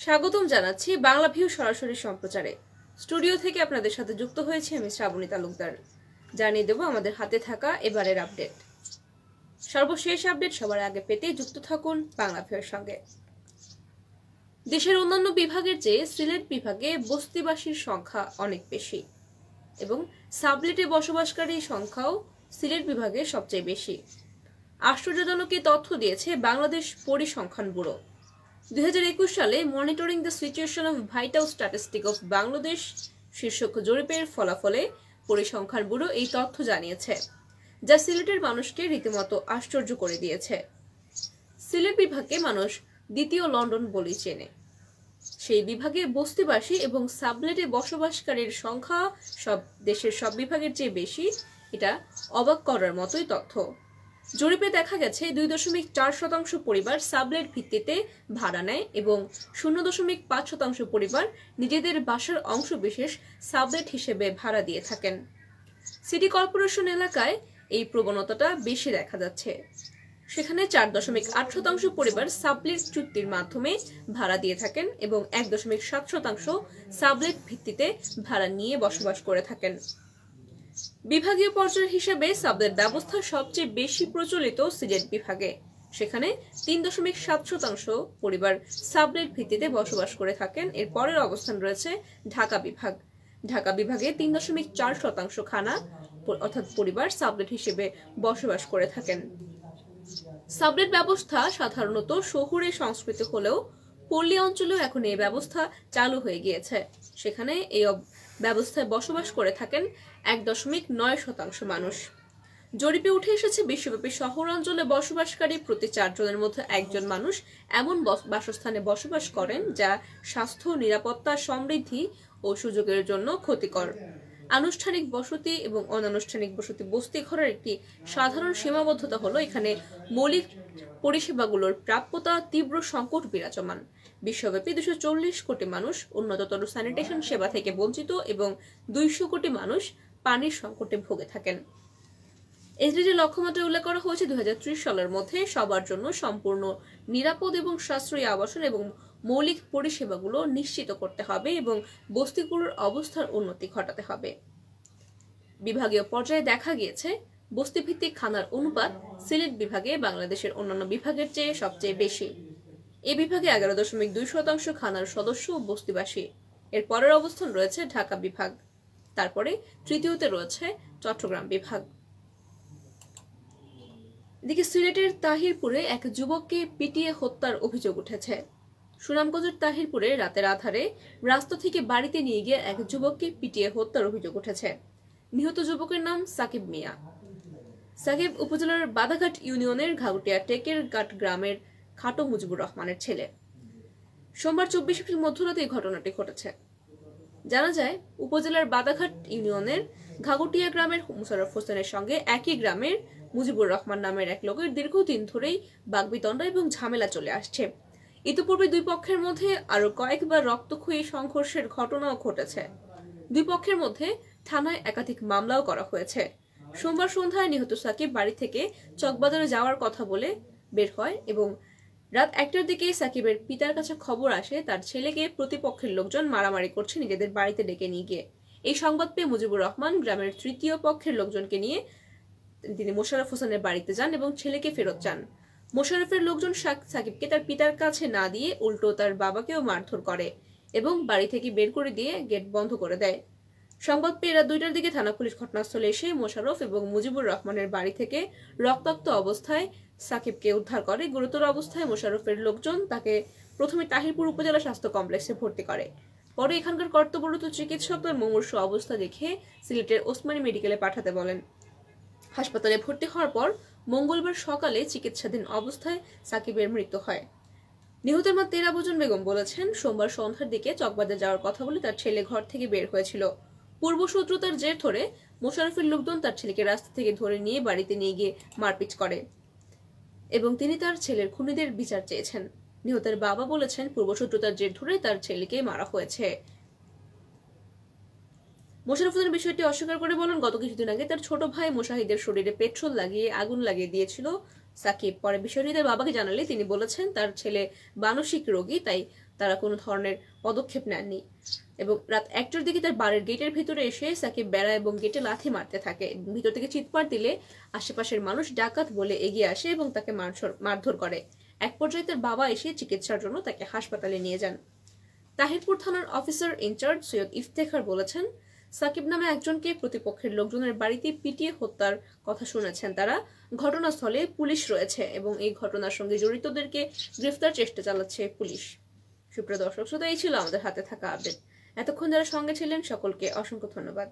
স্বাগতম জানাচ্ছি বাংলাভিউ সরাসরি সম্প্রচারে। স্টুডিও থেকে আপনাদের সাথে যুক্ত হয়েছি আমি শ্রাবণী তালুকদার। জানিয়ে দেব আমাদের হাতে থাকা এবারের আপডেট। সর্বশেষ আপডেট সবার আগে পেতে যুক্ত থাকুন বাংলাভিউর সঙ্গে। দেশের অন্যান্য বিভাগের চেয়ে সিলেট বিভাগে বস্তিবাসীর সংখ্যা অনেক বেশি এবং সাবলেটে বসবাসকারীর সংখ্যাও সিলেট বিভাগে সবচেয়ে বেশি। আশ্চর্যজনক তথ্য দিয়েছে বাংলাদেশ পরিসংখ্যান ব্যুরো। 2021 সালে monitoring the situation of vital statistic of Bangladesh শীর্ষক জরিপের ফলাফলে পরিসংখ্যান ব্যুরো এই তথ্য জানিয়েছে, যা সিলেটের মানুষকে রীতিমতো আশ্চর্য করে দিয়েছে। সিলেট বিভাগকে মানুষ দ্বিতীয় লন্ডন বলেই চেনে। সেই বিভাগে বস্তিবাসী এবং সাবলেটে বসবাসকারীর সংখ্যা দেশের সব বিভাগের চেয়ে বেশি। এটা অবাক করার মতোই তথ্য। জরিপে দেখা গেছে 2.4% পরিবার সাবলেট ভিত্তিতে ভাড়া নেয় এবং 0.5% পরিবার নিজেদের বাসার অংশ বিশেষ সাবলেট হিসেবে ভাড়া দিয়ে থাকেন। সিটি কর্পোরেশন এলাকায় এই প্রবণতাটা বেশি দেখা যাচ্ছে। সেখানে 4.8% পরিবার সাবলেট চুক্তির মাধ্যমে ভাড়া দিয়ে থাকেন এবং 1.7% সাবলেট ভিত্তিতে ভাড়া নিয়ে বসবাস করে থাকেন। বিভাগীয় পর্যায়ের হিসেবে সাবলেট ব্যবস্থা সবচেয়ে বেশি প্রচলিত সিলেট বিভাগে। সেখানে 3.7% পরিবার সাবলেট ভিত্তিতে বসবাস করে থাকেন। এর পরের অবস্থান রয়েছে ঢাকা বিভাগ। ঢাকা বিভাগে 3.4% খানা অর্থাৎ পরিবার সাবলেট হিসেবে বসবাস করে থাকেন। সাবলেট ব্যবস্থা সাধারণত শহুরে সংস্কৃতি হলেও পল্লী অঞ্চলেও এখন এই ব্যবস্থা চালু হয়ে গিয়েছে। সেখানে এই ব্যবস্থায় বসবাস করে থাকেন 1.9% মানুষ। জরিপে উঠে এসেছে বিশ্বব্যাপী শহর অঞ্চলে বসবাসকারী প্রতি 4 জনের মধ্যে 1 জন মানুষ এমন বাসস্থানে বসবাস করেন যা স্বাস্থ্য, নিরাপত্তা, সমৃদ্ধি ও সুযোগের জন্য ক্ষতিকর। আনুষ্ঠানিক বসতি এবং অনানুষ্ঠানিক বসতি বস্তি ঘরের একটি সাধারণ সীমাবদ্ধতা হলো এখানে মৌলিক পরিষেবাগুলোর প্রাপ্যতা তীব্র সংকট বিরাজমান। বিশ্বব্যাপী 240 কোটি মানুষ উন্নততর স্যানিটেশন সেবা থেকে বঞ্চিত এবং 200 কোটি মানুষ পানির সংকটে ভুগে থাকেন। এসডিজি লক্ষ্যমাত্রায় উল্লেখ করা হয়েছে 2030 সালের মধ্যে সবার জন্য সম্পূর্ণ নিরাপদ এবং সাশ্রয়ী আবাসন এবং মৌলিক পরিষেবাগুলো নিশ্চিত করতে হবে এবং বস্তিগুলোর অবস্থার উন্নতি ঘটাতে হবে। বিভাগীয় পর্যায়ে দেখা গিয়েছে বস্তিভিত্তিক খানার অনুপাত সিলেট বিভাগে বাংলাদেশের অন্যান্য বিভাগের চেয়ে সবচেয়ে বেশি। এই বিভাগে 11.2% খানার সদস্য বস্তিবাসী। এর পরের অবস্থান রয়েছে ঢাকা বিভাগ। তারপরে তৃতীয়তে রয়েছে চট্টগ্রাম বিভাগ। এদিকে সিলেটের তাহিরপুরে এক যুবককে পিটিয়ে হত্যার অভিযোগ উঠেছে। সুনামগঞ্জের তাহিরপুরে রাতের আধারে রাস্তা থেকে বাড়িতে নিয়ে গিয়ে এক যুবককে পিটিয়ে হত্যার অভিযোগ উঠেছে। নিহত যুবকের নাম সাকিব মিয়া। সাকিব উপজেলার বাদাঘাট ইউনিয়নের ঘাগুটিয়া টেকের ঘাট গ্রামের খাটো মুজিবুর রহমানের ছেলে। সোমবার 24 এপ্রিল মধ্যরাতে এই ঘটনাটি ঘটেছে। জানা যায় উপজেলার বাদাঘাট ইউনিয়নের ঘাগুটিয়া গ্রামের মুশাররফ হোসেনের সঙ্গে একই গ্রামের মুজিবুর রহমান নামের এক লোকের দীর্ঘদিন ধরেই বাগবিতণ্ডা এবং ঝামেলা চলে আসছে। ইতিপূর্বে দুই পক্ষের মধ্যে আরো কয়েকবার রক্তক্ষয়ী সংঘর্ষের ঘটনাও ঘটেছে। দুই পক্ষের মধ্যে থানায় একাধিক মামলাও করা হয়েছে। সোমবার সন্ধ্যায় নিহত সাকিব বাড়ি থেকে চকবাজারে যাওয়ার কথা বলে বের হয় এবং রাত 1টার দিকে সাকিবের পিতার কাছে খবর আসে তার ছেলেকে প্রতিপক্ষের লোকজন মারামারি করছে নিজেদের বাড়িতে ডেকে নিয়ে গিয়ে। এই সংবাদ পেয়ে মুজিবুর রহমান গ্রামের তৃতীয় পক্ষের লোকজনকে নিয়ে তিনি মোশাররফ হোসেনের বাড়িতে যান এবং ছেলেকে ফেরত চান। মোশাররফের লোকজন সাকিবকে তার পিতার কাছে না দিয়ে উল্টো তার বাবাকেও মারধর করে এবং বাড়ি থেকে বের করে দিয়ে গেট বন্ধ করে দেয়। সংবাদ পেয়ে রাত 2টার দিকে থানা পুলিশ ঘটনাস্থলে এসে মোশাররফ এবং মুজিবুর রহমানের বাড়ি থেকে রক্তাক্ত অবস্থায় সাকিবকে উদ্ধার করে। গুরুতর অবস্থায় মোশাররফের লোকজন তাকে প্রথমে তাহিরপুর উপজেলা স্বাস্থ্য কমপ্লেক্সে ভর্তি করে। পরে এখানকার কর্তব্যরত চিকিৎসক তার মুমূর্ষু অবস্থা দেখে সিলেটের ওসমানী মেডিকেলে পাঠাতে বলেন। হাসপাতালে ভর্তি হওয়ার পর মঙ্গলবার সকালে চিকিৎসাধীন অবস্থায় সাকিবের মৃত্যু হয়। নিহতের মা তেরা বজন বেগম বলেছেন, সোমবার সন্ধ্যার দিকে চকবাজার যাওয়ার কথা বলে তার ছেলে ঘর থেকে বের হয়েছিল। পূর্বশত্রুতার জের ধরে মোশাররফের লোকজন তার ছেলেকে রাস্তা থেকে ধরে নিয়ে বাড়িতে নিয়ে গিয়ে মারপিট করে এবং তিনি তার ছেলের খুনিদের বিচার চেয়েছেন। নিহতের বাবা বলেছেন, পূর্বশত্রুতার জের ধরে তার ছেলেকে মারা হয়েছে। মোশাররফ হোসেন বিষয়টি অস্বীকার করে বলেন, গত কিছুদিন আগে তার ছোট ভাই মুশাহিদের শরীরে পেট্রোল লাগিয়ে আগুন লাগিয়ে দিয়েছিল সাকিব। পরে বিষয়টি তার বাবাকে জানালে তিনি বলেছেন তার ছেলে মানসিক রোগী, তাই তারা কোনো ধরনের পদক্ষেপ নেননি এবং রাত 1টার দিকে তার বাড়ির গেটের ভিতরে এসে সাকিব বেড়া এবং গেটে লাথি মারতে থাকে। ভিতর থেকে চিৎকার দিলে আশেপাশের মানুষ ডাকাত বলে এগিয়ে আসে এবং তাকে মারধর করে। এক পর্যায়ে তার বাবা এসে চিকিৎসার জন্য তাকে হাসপাতালে নিয়ে যান। তাহিরপুর থানার অফিসার ইনচার্জ সৈয়দ ইফতেখার বলেছেন, সাকিব নামে একজনকে প্রতিপক্ষের লোকজনের বাড়িতে পিটিয়ে হত্যার কথা শুনেছেন তারা। ঘটনাস্থলে পুলিশ রয়েছে এবং এই ঘটনার সঙ্গে জড়িতদেরকে গ্রেফতার চেষ্টা চালাচ্ছে পুলিশ। সুপ্রিয় দর্শক শ্রোতা, এই ছিল আমাদের হাতে থাকা আপডেট। এতক্ষণ যারা সঙ্গে ছিলেন সকলকে অসংখ্য ধন্যবাদ।